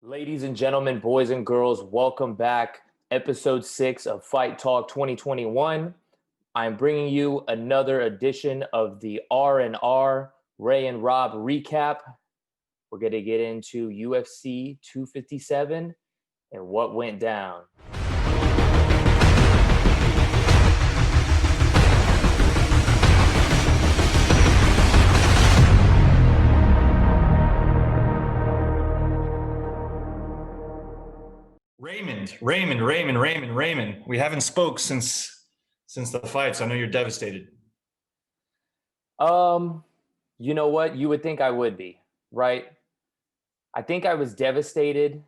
Ladies and gentlemen, boys and girls, welcome back. Episode 6 of Fight Talk 2021. I'm bringing you another edition of the R&R Ray and Rob recap. We're going to get into UFC 257 and what went down. Raymond. We haven't spoke since the fight, so I know you're devastated. You know what? You would think I would be, right? I think I was devastated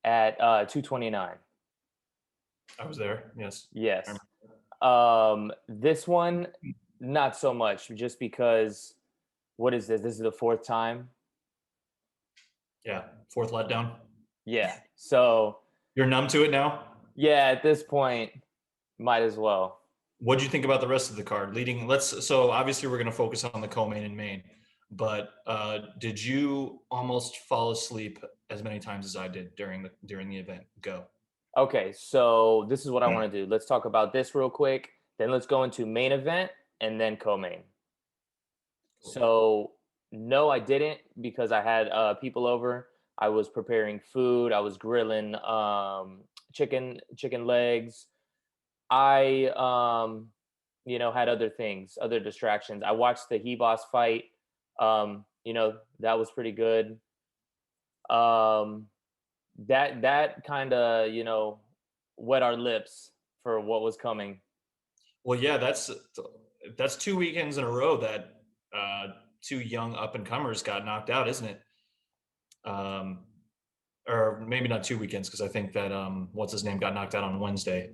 at 229. I was there, yes. Yes. This one, not so much, just because, what is this? This is the fourth time. Yeah, fourth letdown. Yeah. So you're numb to it now? Yeah, at this point, might as well. What do you think about the rest of the card? So obviously we're going to focus on the co-main and main, but did you almost fall asleep as many times as I did during the event? Go. Okay, so this is what I want to do. Let's talk about this real quick. Then let's go into main event and then co-main. Cool. So no, I didn't, because I had people over. I was preparing food. I was grilling chicken legs. I had other things, other distractions. I watched the He-Boss fight. That was pretty good. That kind of, wet our lips for what was coming. Well, yeah, that's 2 weekends in a row that two young up-and-comers got knocked out, isn't it? Or maybe not 2 weekends, because I think that what's his name got knocked out on Wednesday.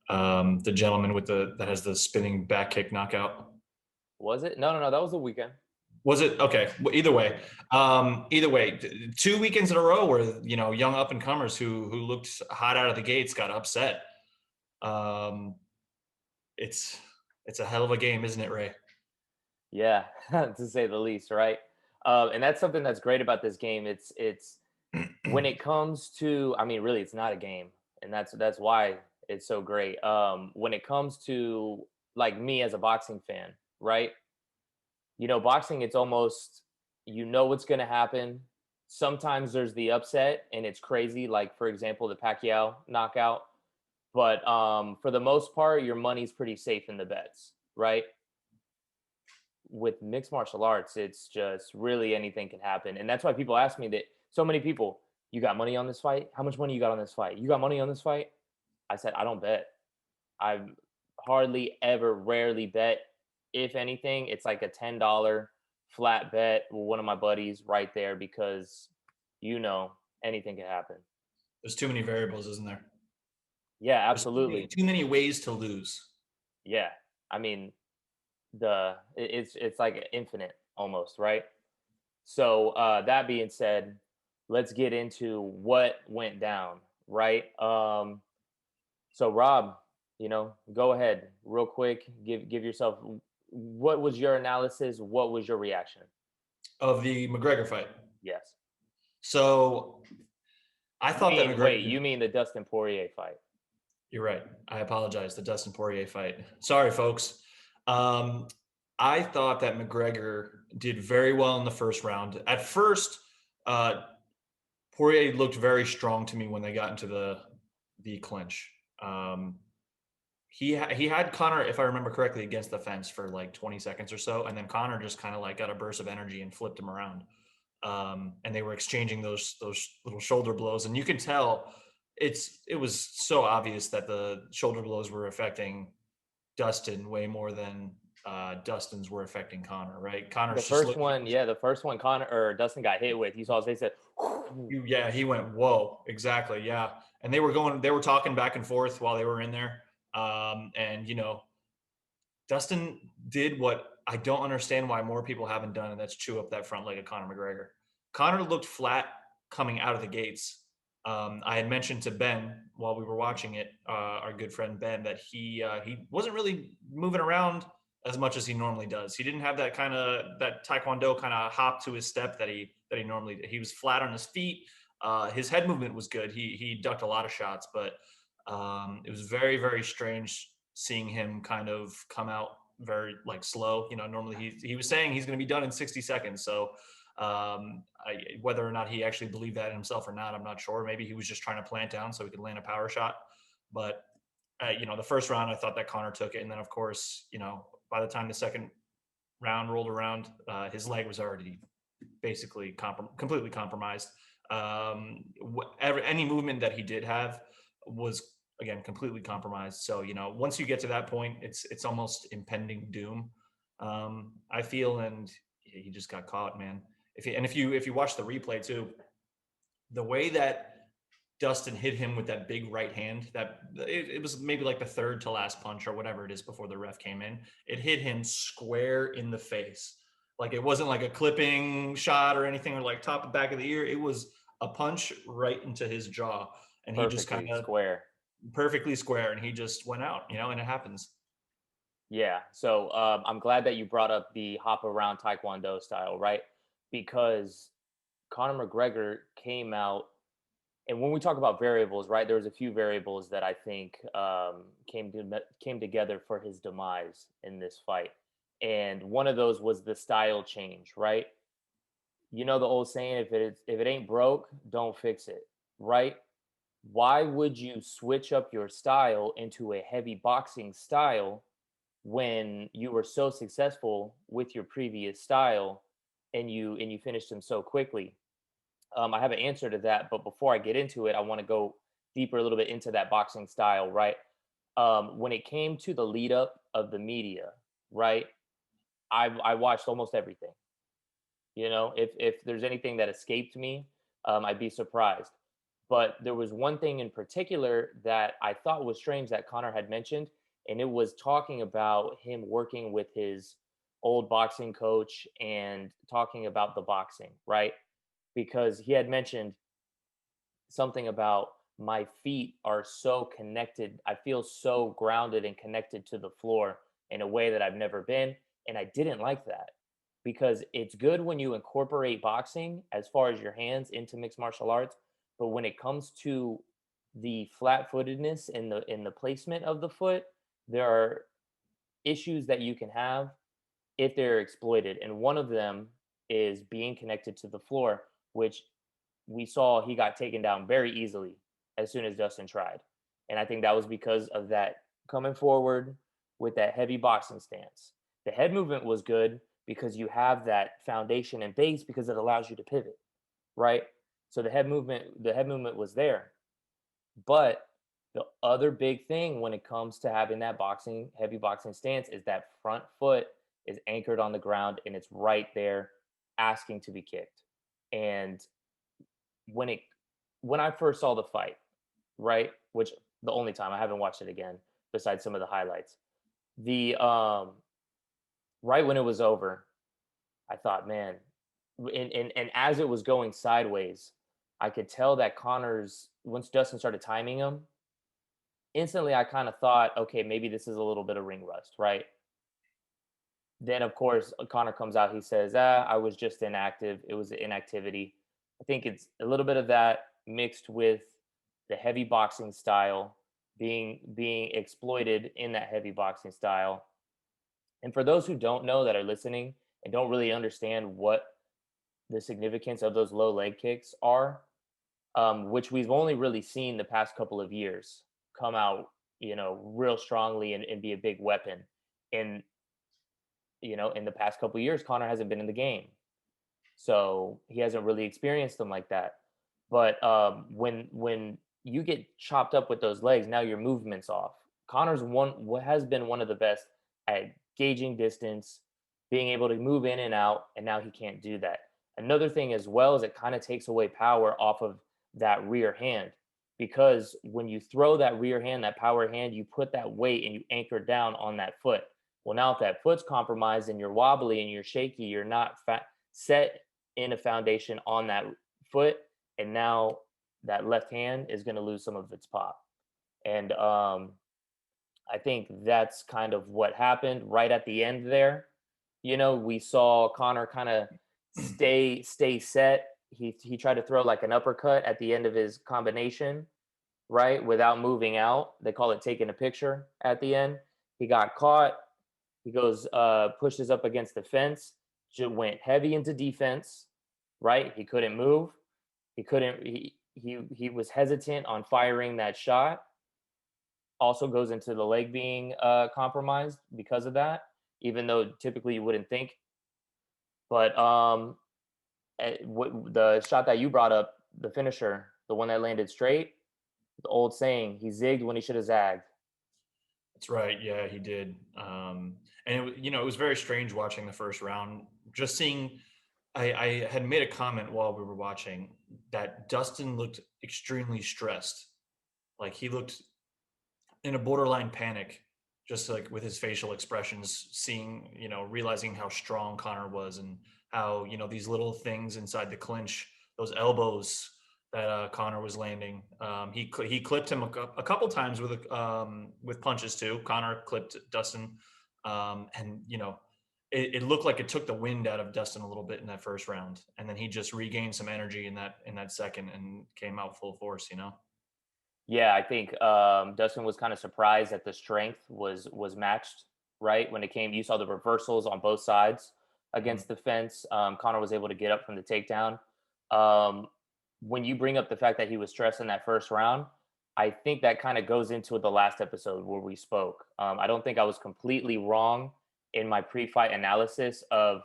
The gentleman that has the spinning back kick knockout. Was it? No, that was the weekend. Was it? Okay. Well, either way, 2 weekends in a row where young up and comers who looked hot out of the gates got upset. It's a hell of a game, isn't it, Ray? Yeah, to say the least, right? And that's something that's great about this game. It's when it comes to, really, it's not a game, and that's why it's so great. When it comes to, like, me as a boxing fan, right? Boxing, it's almost, what's going to happen. Sometimes there's the upset and it's crazy. Like, for example, the Pacquiao knockout. But for the most part, your money's pretty safe in the bets, right? With mixed martial arts, it's just really anything can happen. And that's why people ask me that. So many people, you got money on this fight? How much money you got on this fight? You got money on this fight? I said, I don't bet. I hardly ever, rarely bet. If anything, it's like a $10 flat bet with one of my buddies right there, because anything can happen. There's too many variables, isn't there? Yeah, absolutely. Too many ways to lose. Yeah. It's like infinite almost, right? So that being said, let's get into what went down, right? So Rob, go ahead real quick. Give yourself, what was your analysis? What was your reaction of the McGregor fight? Yes. So I thought that McGregor. Wait, you mean the Dustin Poirier fight? You're right. I apologize. The Dustin Poirier fight. Sorry, folks. I thought that McGregor did very well in the first round. At first, Poirier looked very strong to me when they got into the clinch. He had Conor, if I remember correctly, against the fence for like 20 seconds or so, and then Conor just kind of like got a burst of energy and flipped him around. And they were exchanging those little shoulder blows, and you can tell it was so obvious that the shoulder blows were affecting Dustin way more than Dustin's were affecting Conor, right? The first one Conor or Dustin got hit with, you saw his face said, yeah, he went, whoa, exactly, yeah. And they were talking back and forth while they were in there. And Dustin did what I don't understand why more people haven't done, and that's chew up that front leg of Conor McGregor. Conor looked flat coming out of the gates. I had mentioned to Ben while we were watching it, our good friend Ben, that he wasn't really moving around as much as he normally does. He didn't have that Taekwondo kind of hop to his step that he normally did. He was flat on his feet. His head movement was good. He ducked a lot of shots, but it was very, very strange seeing him kind of come out very like slow. Normally he was saying he's going to be done in 60 seconds. So whether or not he actually believed that in himself or not, I'm not sure. Maybe he was just trying to plant down so he could land a power shot. But the first round, I thought that Connor took it, and then of course, by the time the second round rolled around, his leg was already basically completely compromised. Any movement that he did have was again completely compromised. So once you get to that point, it's almost impending doom. I feel, and he just got caught, man. If you watch the replay too, the way that Dustin hit him with that big right hand, that it was maybe like the third to last punch or whatever it is before the ref came in. It hit him square in the face. Like it wasn't like a clipping shot or anything, or like top and back of the ear. It was a punch right into his jaw, and he just kind Perfectly of square. perfectly square, and he just went out. And it happens. Yeah. So I'm glad that you brought up the hop around Taekwondo style, right? Because Conor McGregor came out, and when we talk about variables, right, there was a few variables that I think came together for his demise in this fight, and one of those was the style change, right? You know the old saying, if it ain't broke, don't fix it, right? Why would you switch up your style into a heavy boxing style when you were so successful with your previous style and you finished them so quickly? I have an answer to that, but before I get into it, I want to go deeper a little bit into that boxing style, right? When it came to the lead up of the media, right? I watched almost everything. If there's anything that escaped me, I'd be surprised. But there was one thing in particular that I thought was strange that Connor had mentioned, and it was talking about him working with his old boxing coach and talking about the boxing, right? Because he had mentioned something about my feet are so connected. I feel so grounded and connected to the floor in a way that I've never been. And I didn't like that because it's good when you incorporate boxing as far as your hands into mixed martial arts. But when it comes to the flat footedness in the placement of the foot, there are issues that you can have if they're exploited. And one of them is being connected to the floor, which we saw he got taken down very easily as soon as Dustin tried. And I think that was because of that coming forward with that heavy boxing stance. The head movement was good because you have that foundation and base because it allows you to pivot, right? So the head movement was there. But the other big thing when it comes to having that heavy boxing stance is that front foot is anchored on the ground and it's right there asking to be kicked. And when it when I first saw the fight, right, which the only time I haven't watched it again besides some of the highlights, the right when it was over, I thought, man, and as it was going sideways, I could tell that Connor's once Dustin started timing him, instantly I kind of thought, okay, maybe this is a little bit of ring rust, right? Then of course Connor comes out, he says, I was just inactive. It was inactivity. I think it's a little bit of that mixed with the heavy boxing style being exploited in that heavy boxing style. And for those who don't know that are listening and don't really understand what the significance of those low leg kicks are, which we've only really seen the past couple of years come out, real strongly and be a big weapon. And in the past couple of years, Connor hasn't been in the game, so he hasn't really experienced them like that. But when you get chopped up with those legs, now your movement's off. Connor's what has been one of the best at gauging distance, being able to move in and out, and now he can't do that. Another thing as well is it kind of takes away power off of that rear hand because when you throw that rear hand, that power hand, you put that weight and you anchor down on that foot. Well, now if that foot's compromised and you're wobbly and you're shaky, you're not set in a foundation on that foot, and now that left hand is going to lose some of its pop. And I think that's kind of what happened right at the end there. We saw Connor kind of stay set, he tried to throw like an uppercut at the end of his combination, right, without moving out. They call it taking a picture at the end. He got caught. He goes, pushes up against the fence, just went heavy into defense, right? He couldn't move. He couldn't. He was hesitant on firing that shot. Also goes into the leg being compromised because of that, even though typically you wouldn't think. But the shot that you brought up, the finisher, the one that landed straight, the old saying, he zigged when he should have zagged. That's right. Yeah, he did. And it was very strange watching the first round. Just seeing, I had made a comment while we were watching that Dustin looked extremely stressed. Like he looked in a borderline panic, just like with his facial expressions, seeing, realizing how strong Connor was and how, these little things inside the clinch, those elbows that Connor was landing. He clipped him a couple times with punches too. Connor clipped Dustin, and it looked like it took the wind out of Dustin a little bit in that first round, and then he just regained some energy in that second and came out full force. Yeah, I think Dustin was kind of surprised that the strength was matched, right? When it came, you saw the reversals on both sides Mhm. against the fence. Connor was able to get up from the takedown. Um, when you bring up the fact that he was stressed in that first round, I think that kind of goes into the last episode where we spoke. I don't think I was completely wrong in my pre-fight analysis of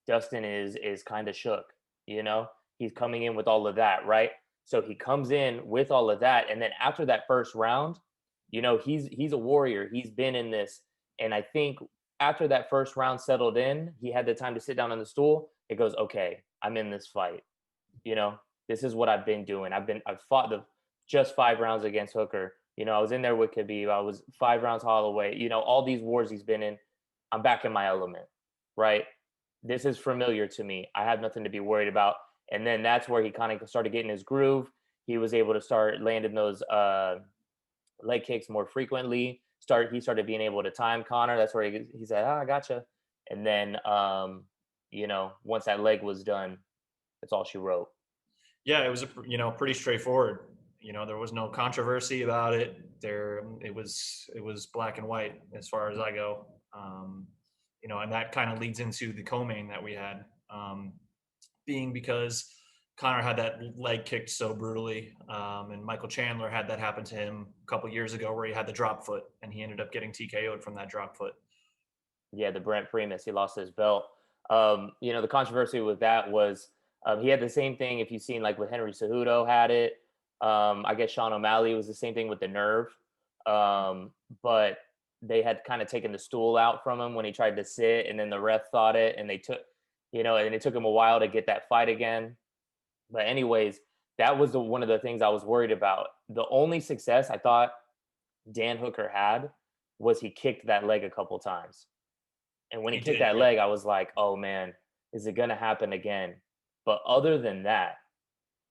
Dustin is kind of shook, you know? He's coming in with all of that, right? So he comes in with all of that, and then after that first round, he's a warrior. He's been in this, and I think after that first round settled in, he had the time to sit down on the stool. It goes, okay, I'm in this fight. You know, this is what I've been doing. I've fought the just 5 rounds against Hooker. I was in there with Khabib. I was 5 rounds Holloway. All these wars he's been in. I'm back in my element, right? This is familiar to me. I have nothing to be worried about. And then that's where he kind of started getting his groove. He was able to start landing those leg kicks more frequently. He started being able to time Connor. That's where he said, "Ah, I gotcha." And then once that leg was done, that's all she wrote. Yeah, it was pretty straightforward. There was no controversy about it. It was black and white as far as I go. And that kind of leads into the co-main that we had, being because Connor had that leg kicked so brutally, and Michael Chandler had that happen to him a couple years ago where he had the drop foot and he ended up getting TKO'd from that drop foot. Yeah, the Brent Primus, he lost his belt. The controversy with that was he had the same thing. If you've seen, like with Henry Cejudo had it. I guess Sean O'Malley was the same thing with the nerve. But they had kind of taken the stool out from him when he tried to sit, and then the ref thought it, and and it took him a while to get that fight again. But anyways, that was one of the things I was worried about. The only success I thought Dan Hooker had was he kicked that leg a couple times. And when he He kicked did, that yeah. leg, I was like, "Oh man, is it gonna happen again?" But other than that,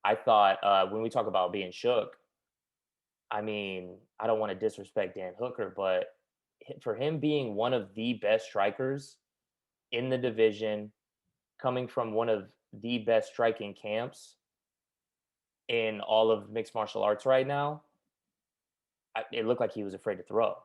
I thought when we talk about being shook, I mean, I don't want to disrespect Dan Hooker, but for him being one of the best strikers in the division, coming from one of the best striking camps in all of mixed martial arts right now, it looked like he was afraid to throw.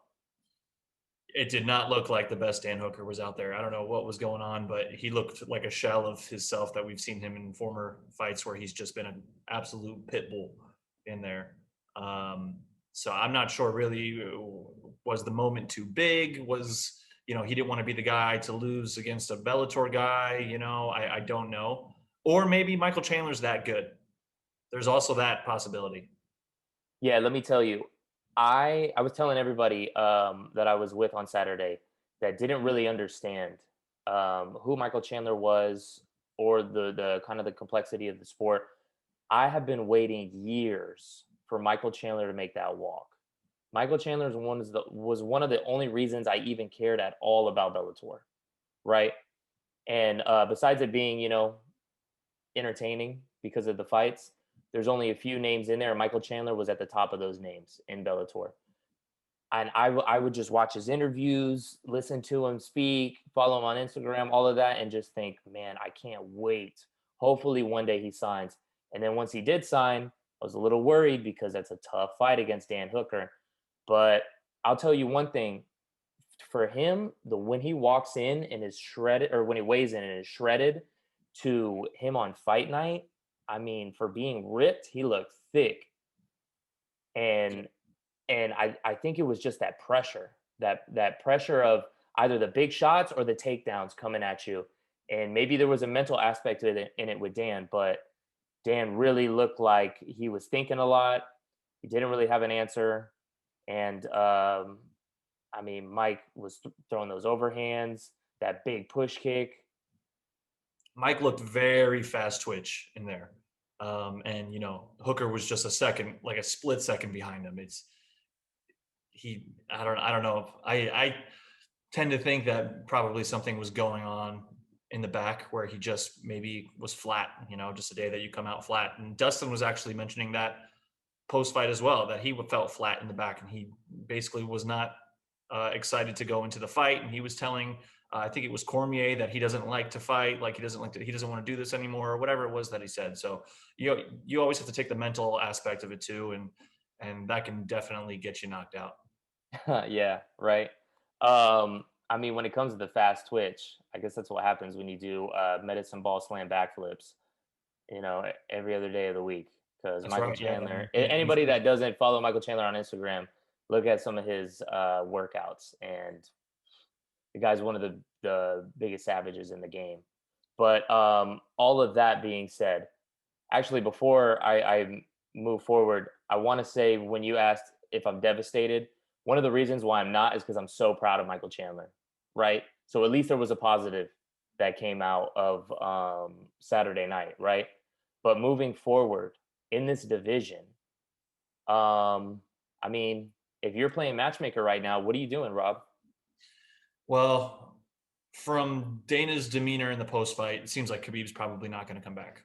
It did not look like the best Dan Hooker was out there. I don't know what was going on, but he looked like a shell of himself that we've seen him in former fights where he's just been an absolute pit bull in there. Um, so I'm not sure really, was the moment too big? He didn't want to be the guy to lose against a Bellator guy? I don't know. Or maybe Michael Chandler's that good. There's also that possibility. Yeah, let me tell you, I was telling everybody that I was with on Saturday that didn't really understand who Michael Chandler was or the kind of the complexity of the sport. I have been waiting years for Michael Chandler to make that walk. Michael Chandler was one of the only reasons I even cared at all about Bellator, right? And besides it being, entertaining because of the fights, there's only a few names in there. Michael Chandler was at the top of those names in Bellator. And I would just watch his interviews, listen to him speak, follow him on Instagram, all of that, and just think, man, I can't wait. Hopefully one day he signs. And then once he did sign, I was a little worried because that's a tough fight against Dan Hooker. But I'll tell you one thing, for him, the when he walks in and is shredded, or when he weighs in and is shredded, to him on fight night, I mean, for being ripped, he looked thick. And I think it was just that pressure, that pressure of either the big shots or the takedowns coming at you. And maybe there was a mental aspect of it in it with Dan, but Dan really looked like he was thinking a lot. He didn't really have an answer. And I mean, Mike was throwing those overhands, that big push kick. Mike looked very fast twitch in there. And Hooker was just a second, like a split second behind him. I don't know. I tend to think that probably something was going on in the back where he just maybe was flat, just a day that you come out flat. And Dustin was actually mentioning that post fight as well, that he felt flat in the back and he basically was not excited to go into the fight. And he was telling, I think it was Cormier, that he doesn't like to fight, like he doesn't want to do this anymore, or whatever it was that he said. So you always have to take the mental aspect of it too, and that can definitely get you knocked out. Yeah, right. I mean, when it comes to the fast twitch, I guess that's what happens when you do medicine ball slam backflips, every other day of the week. Because That's Michael right. Yeah. Chandler, You anybody that doesn't follow Michael Chandler on Instagram, look at some of his workouts, and the guy's one of the biggest savages in the game. But all of that being said, actually, before I move forward, I want to say, when you asked if I'm devastated, one of the reasons why I'm not is because I'm so proud of Michael Chandler, right? So at least there was a positive that came out of Saturday night, right? But moving forward in this division, I mean, if you're playing matchmaker right now, what are you doing, Rob? Well, from Dana's demeanor in the post fight, it seems like Khabib's probably not going to come back.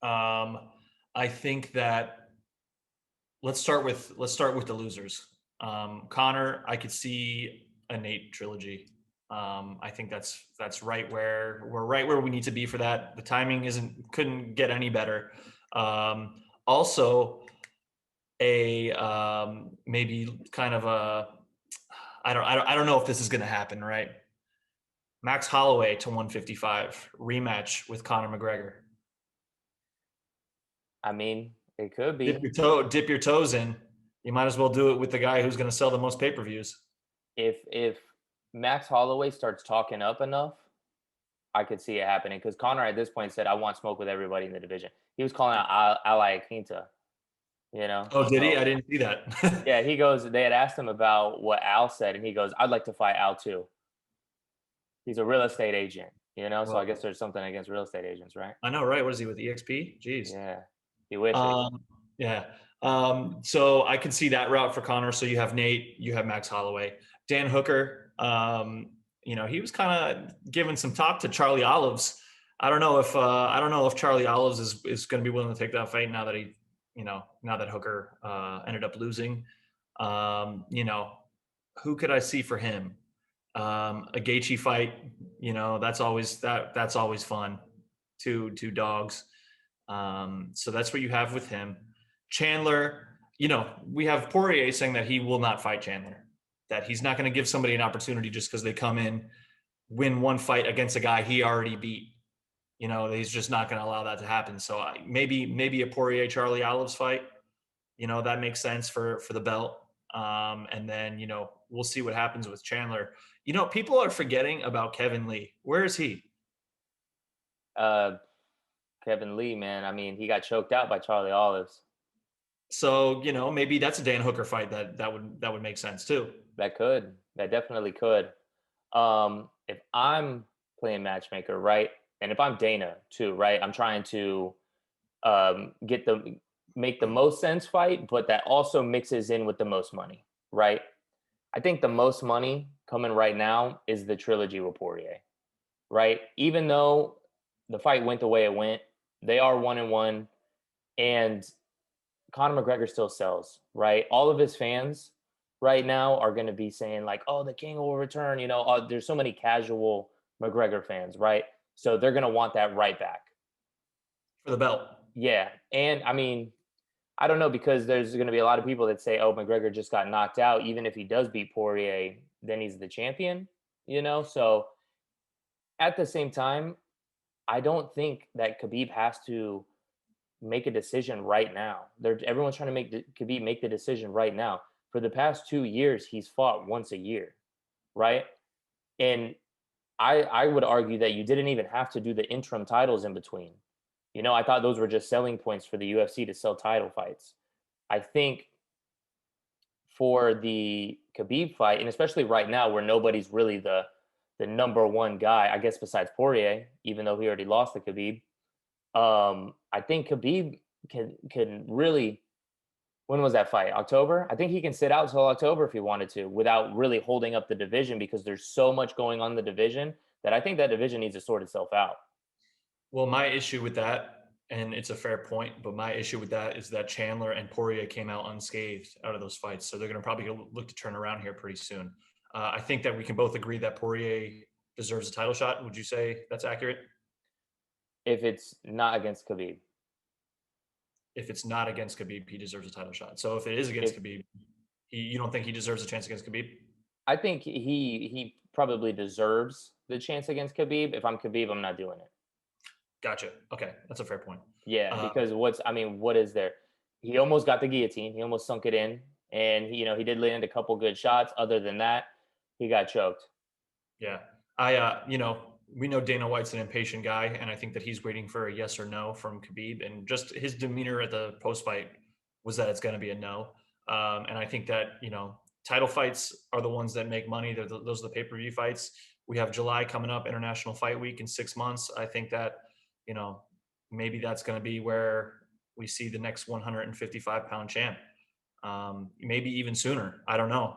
I think that let's start with the losers. Connor, I could see a Nate trilogy. I think that's right where we need to be for that. The timing couldn't get any better. Also, a maybe kind of a I don't know if this is going to happen, right? Max Holloway to 155 rematch with Conor McGregor. I mean, it could Dip be. your dip your toes in. You might as well do it with the guy who's going to sell the most pay-per-views. If Max Holloway starts talking up enough, I could see it happening, because Connor at this point said, "I want smoke with everybody in the division." He was calling out Ally Quinta, Oh, did he? So I didn't see that. yeah, he goes. They had asked him about what Al said, and he goes, "I'd like to fight Al too." He's a real estate agent. So I guess Well, there's something against real estate agents, right? I know, right? What is he with EXP? Jeez. Yeah, he wishes. Um, yeah. So I can see that route for Connor. So you have Nate, you have Max Holloway, Dan Hooker. He was kind of giving some talk to Charlie Olives. I don't know if Charlie Olives is going to be willing to take that fight now that now that Hooker ended up losing. Who could I see for him? A Gaethje fight. That's always fun. Two dogs. So that's what you have with him. Chandler, we have Poirier saying that he will not fight Chandler, that he's not going to give somebody an opportunity just because they come in, win one fight against a guy he already beat. He's just not going to allow that to happen. So maybe a Poirier Charlie Olives fight, that makes sense for the belt. And then, we'll see what happens with Chandler. People are forgetting about Kevin Lee. Where is he? Uh, Kevin Lee, man. I mean, he got choked out by Charlie Olives. So, maybe that's a Dan Hooker fight that would make sense too. That definitely could. If I'm playing matchmaker, right, and if I'm Dana too, right, I'm trying to make the most sense fight, but that also mixes in with the most money, right? I think the most money coming right now is the trilogy with Poirier, right? Even though the fight went the way it went, they are 1-1, and Conor McGregor still sells, right? All of his fans right now are going to be saying like, "Oh, the King will return." There's so many casual McGregor fans, right? So they're going to want that right back. for the belt. Yeah, and I mean, I don't know because there's going to be a lot of people that say, "Oh, McGregor just got knocked out." Even if he does beat Poirier, then he's the champion. So at the same time, I don't think that Khabib has to make a decision right now. Everyone's trying to Khabib make the decision right now. For the past 2 years, he's fought once a year, right? And I would argue that you didn't even have to do the interim titles in between. I thought those were just selling points for the UFC to sell title fights. I think for the Khabib fight, and especially right now where nobody's really the number one guy, I guess besides Poirier, even though he already lost to Khabib. I think Khabib can really. When was that fight? October? I think he can sit out until October if he wanted to, without really holding up the division because there's so much going on in the division that I think that division needs to sort itself out. Well, my issue with that, and it's a fair point, but my issue with that is that Chandler and Poirier came out unscathed out of those fights. So they're going to probably look to turn around here pretty soon. I think that we can both agree that Poirier deserves a title shot. Would you say that's accurate? If it's not against Khabib, If it's not against Khabib, he deserves a title shot. So if it is against if Khabib, you don't think he deserves a chance against Khabib? I think he probably deserves the chance against Khabib. If I'm Khabib, I'm not doing it. Gotcha. Okay, that's a fair point. Yeah, Uh, because what is there? He almost got the guillotine. He almost sunk it in, and he did land a couple good shots. Other than that, he got choked. Yeah. We know Dana White's an impatient guy, and I think that he's waiting for a yes or no from Khabib. And just his demeanor at the post fight was that it's going to be a no. And I think that, title fights are the ones that make money. Those are the pay per view fights. We have July coming up, International Fight Week in 6 months. I think that, you know, maybe that's going to be where we see the next 155-pound champ. Maybe even sooner. I don't know.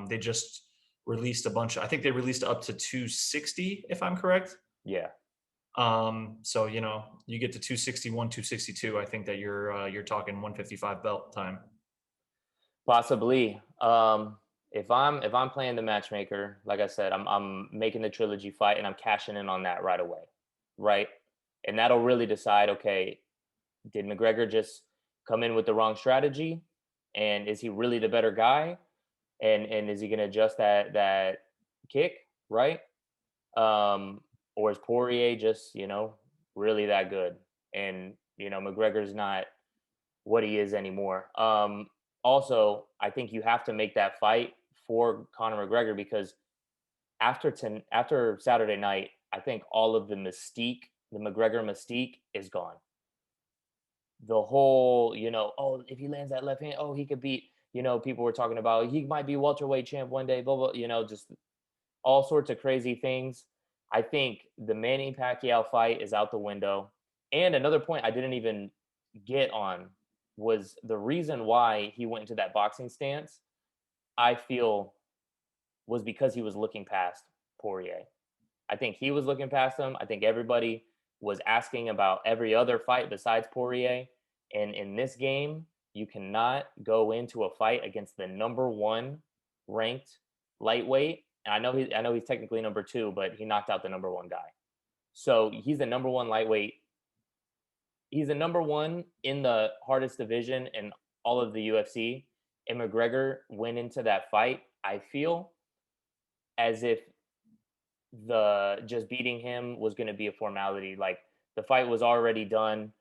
They just released a bunch. I think they released up to 260, if I'm correct. Yeah, So you get to 261, 262. I think that you're talking 155 belt time. possibly. If I'm playing the matchmaker, like I said, I'm making the trilogy fight, and I'm cashing in on that right away, right? And that'll really decide. Okay, did McGregor just come in with the wrong strategy, and is he really the better guy? And is he going to adjust that kick, right? Or is Poirier just really that good? And McGregor's not what he is anymore. Also, I think you have to make that fight for Conor McGregor because after Saturday night, I think all of the mystique, the McGregor mystique, is gone. The whole, oh, if he lands that left hand, oh, he could beat. People were talking about he might be welterweight champ one day, blah blah. Just all sorts of crazy things. I think the Manny Pacquiao fight is out the window. And another point I didn't even get on was the reason why he went into that boxing stance. I feel was because he was looking past Poirier. I think he was looking past him. I think everybody was asking about every other fight besides Poirier. And in this game, you cannot go into a fight against the number one ranked lightweight. And I know he's technically number two, but he knocked out the number one guy. So he's the number one lightweight. He's the number one in the hardest division in all of the UFC. And McGregor went into that fight, I feel, as if the just beating him was going to be a formality. Like the fight was already done.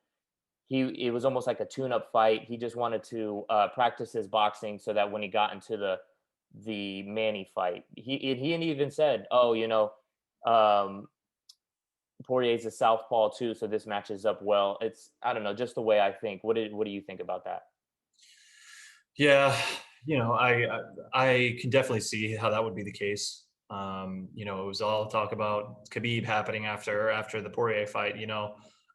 It was almost like a tune-up fight. He just wanted to practice his boxing so that when he got into the Manny fight, he even said, "Oh, um, Poirier's a southpaw too, so this matches up well." It's I don't know, just the way I think. What do you think about that? Yeah, I can definitely see how that would be the case. It was all talk about Khabib happening after the Poirier fight.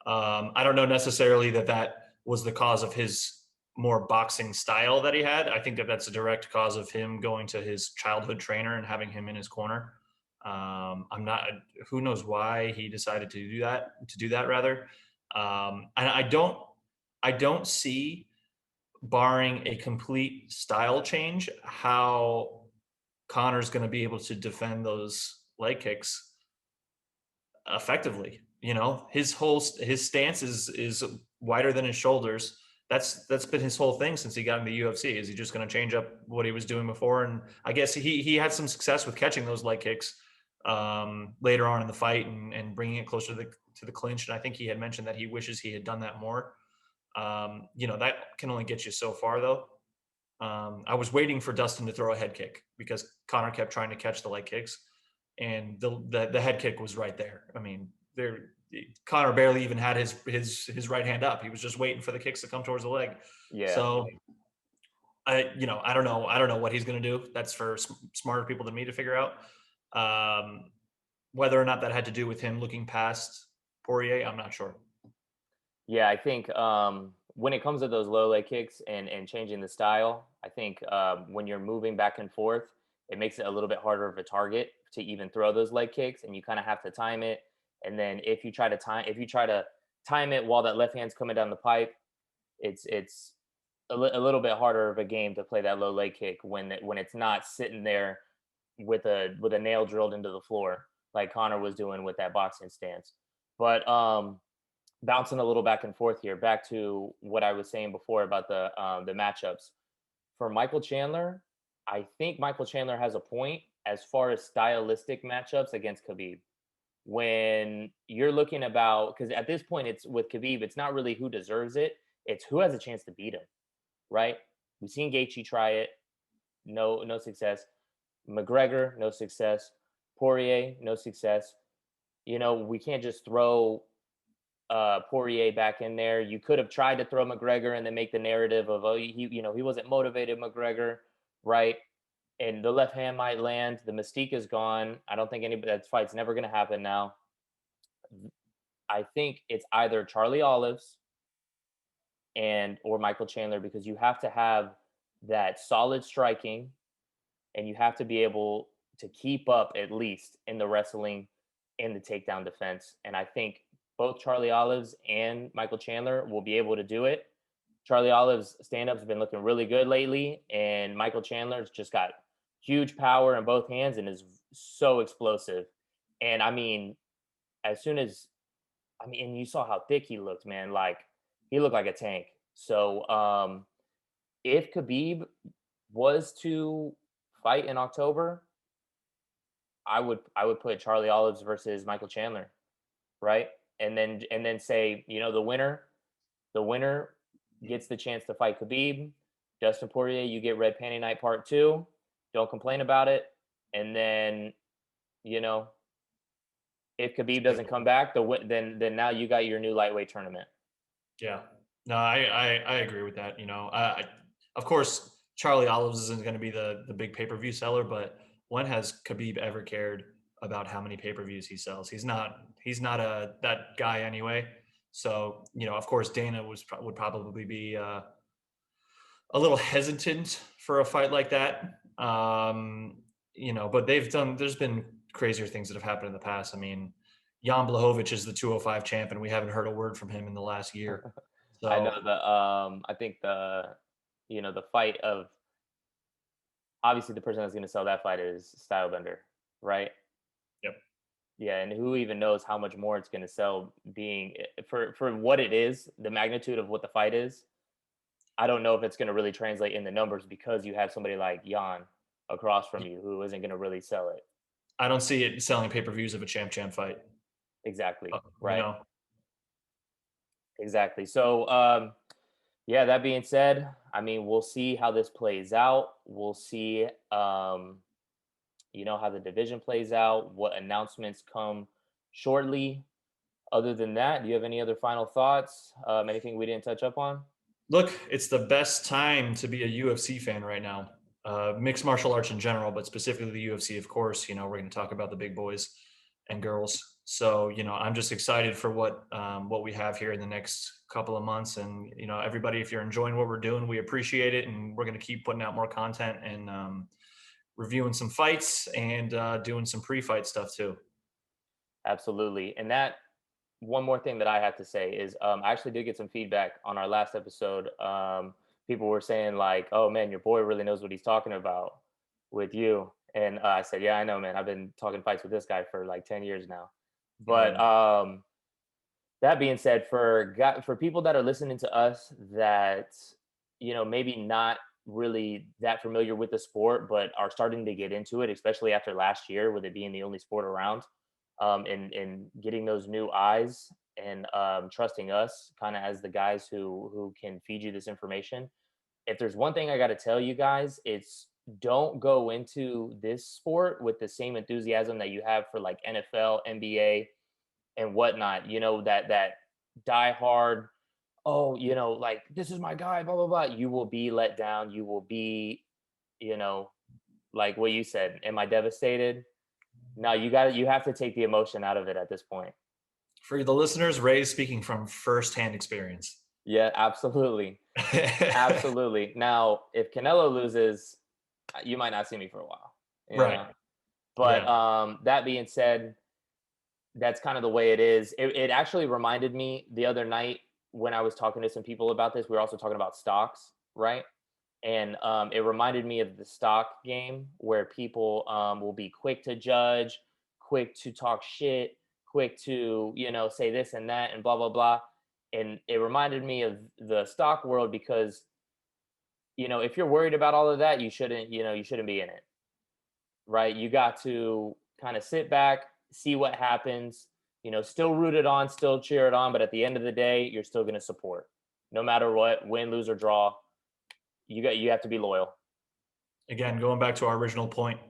I don't know necessarily that was the cause of his more boxing style that he had. I think that that's a direct cause of him going to his childhood trainer and having him in his corner. I'm not. Who knows why he decided to do that? To do that rather, and I don't see, barring a complete style change, how Connor's going to be able to defend those leg kicks effectively. his stance is wider than his shoulders. That's been his whole thing since he got in the UFC. Is he just going to change up what he was doing before? And I guess he had some success with catching those leg kicks later on in the fight and bringing it closer to the clinch. And I think he had mentioned that he wishes he had done that more. That can only get you so far, though. I was waiting for Dustin to throw a head kick because Connor kept trying to catch the leg kicks, and the head kick was right there. I mean, Connor barely even had his right hand up. He was just waiting for the kicks to come towards the leg. Yeah. So I don't know what he's going to do. That's for smarter people than me to figure out. Whether or not that had to do with him looking past Poirier, I'm not sure. Yeah, I think when it comes to those low leg kicks and changing the style, I think when you're moving back and forth, it makes it a little bit harder of a target to even throw those leg kicks, and you kind of have to time it. And then if you try to time it while that left hand's coming down the pipe, it's a little bit harder of a game to play that low leg kick when it's not sitting there with a nail drilled into the floor like Connor was doing with that boxing stance. But bouncing a little back and forth here, back to what I was saying before about the matchups for Michael Chandler. I think Michael Chandler has a point as far as stylistic matchups against Khabib. When you're looking about, because at this point it's with Khabib, it's not really who deserves it; it's who has a chance to beat him, right? We've seen Gaethje try it, no success. McGregor, no success. Poirier, no success. We can't just throw Poirier back in there. You could have tried to throw McGregor and then make the narrative of, oh, he wasn't motivated, McGregor, right? And the left hand might land. The mystique is gone. I don't think that fight's never going to happen now. I think it's either Charlie Olives and or Michael Chandler, because you have to have that solid striking and you have to be able to keep up at least in the wrestling and the takedown defense. And I think both Charlie Olives and Michael Chandler will be able to do it. Charlie Olives' stand-up's been looking really good lately, and Michael Chandler's just got huge power in both hands and is so explosive. And I mean, and you saw how thick he looked, man. Like he looked like a tank. So if Khabib was to fight in October, I would put Charlie Olives versus Michael Chandler, right? And then say, the winner gets the chance to fight Khabib. Dustin Poirier, you get Red Panty Night Part 2. Don't complain about it. And then, you know, if Khabib doesn't come back, then now you got your new lightweight tournament. Yeah. No, I agree with that. Of course, Charlie Olives isn't going to be the big pay-per-view seller, but when has Khabib ever cared about how many pay-per-views he sells? He's not that guy anyway. So, of course, Dana would probably be a little hesitant for a fight like that. But there's been crazier things that have happened in the past. I mean, Jan Blachowicz is the 205 champ, and we haven't heard a word from him in the last year. I know So I think the fight of, obviously the person that's going to sell that fight is Stylebender, right? yep. Yeah, and who even knows how much more it's going to sell, being for what it is, the magnitude of what the fight is. I don't know if it's going to really translate in the numbers because you have somebody like Jan across from you who isn't going to really sell it. I don't see it selling pay-per-views of a champ fight. Exactly. You Right. know, Exactly. So, yeah, that being said, I mean, we'll see how this plays out. We'll see, how the division plays out, what announcements come shortly. Other than that, do you have any other final thoughts? Anything we didn't touch up on? look, it's the best time to be a UFC fan right now. Mixed martial arts in general, but specifically the UFC, of course. We're going to talk about the big boys and girls. So, I'm just excited for what we have here in the next couple of months. And everybody, if you're enjoying what we're doing, we appreciate it, and we're going to keep putting out more content and reviewing some fights and doing some pre-fight stuff too. Absolutely. And that one more thing that I have to say is, I actually did get some feedback on our last episode. People were saying like, "Oh man, your boy really knows what he's talking about with you." And I said, "Yeah, I know, man. I've been talking fights with this guy for like 10 years now." Oh But yeah. That being said, for people that are listening to us that maybe not really that familiar with the sport, but are starting to get into it, especially after last year with it being the only sport around, and getting those new eyes and trusting us kind of as the guys who can feed you this information. If there's one thing I got to tell you guys, it's don't go into this sport with the same enthusiasm that you have for like NFL, NBA, and whatnot. That die hard. Oh, like this is my guy. Blah blah blah. You will be let down. You will be, you know, like what you said. Am I devastated? No, you have to take the emotion out of it at this point. For the listeners, Ray is speaking from firsthand experience. Yeah, absolutely. Absolutely. Now, if Canelo loses, you might not see me for a while. You Right. know. But Yeah. that being said, that's kind of the way it is. It actually reminded me the other night when I was talking to some people about this. We were also talking about stocks, right? And it reminded me of the stock game where people will be quick to judge, quick to talk shit, quick to say this and that and blah blah blah. And it reminded me of the stock world because if you're worried about all of that, you shouldn't be in it, right? You got to kind of sit back, see what happens, still root it on, still cheer it on, but at the end of the day, you're still going to support. No matter what, win, lose or draw, you have to be loyal. Again, going back to our original point,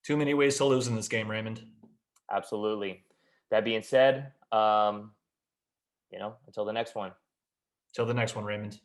too many ways to lose in this game, Raymond. Absolutely. That being said, until the next one. Till the next one, Raymond.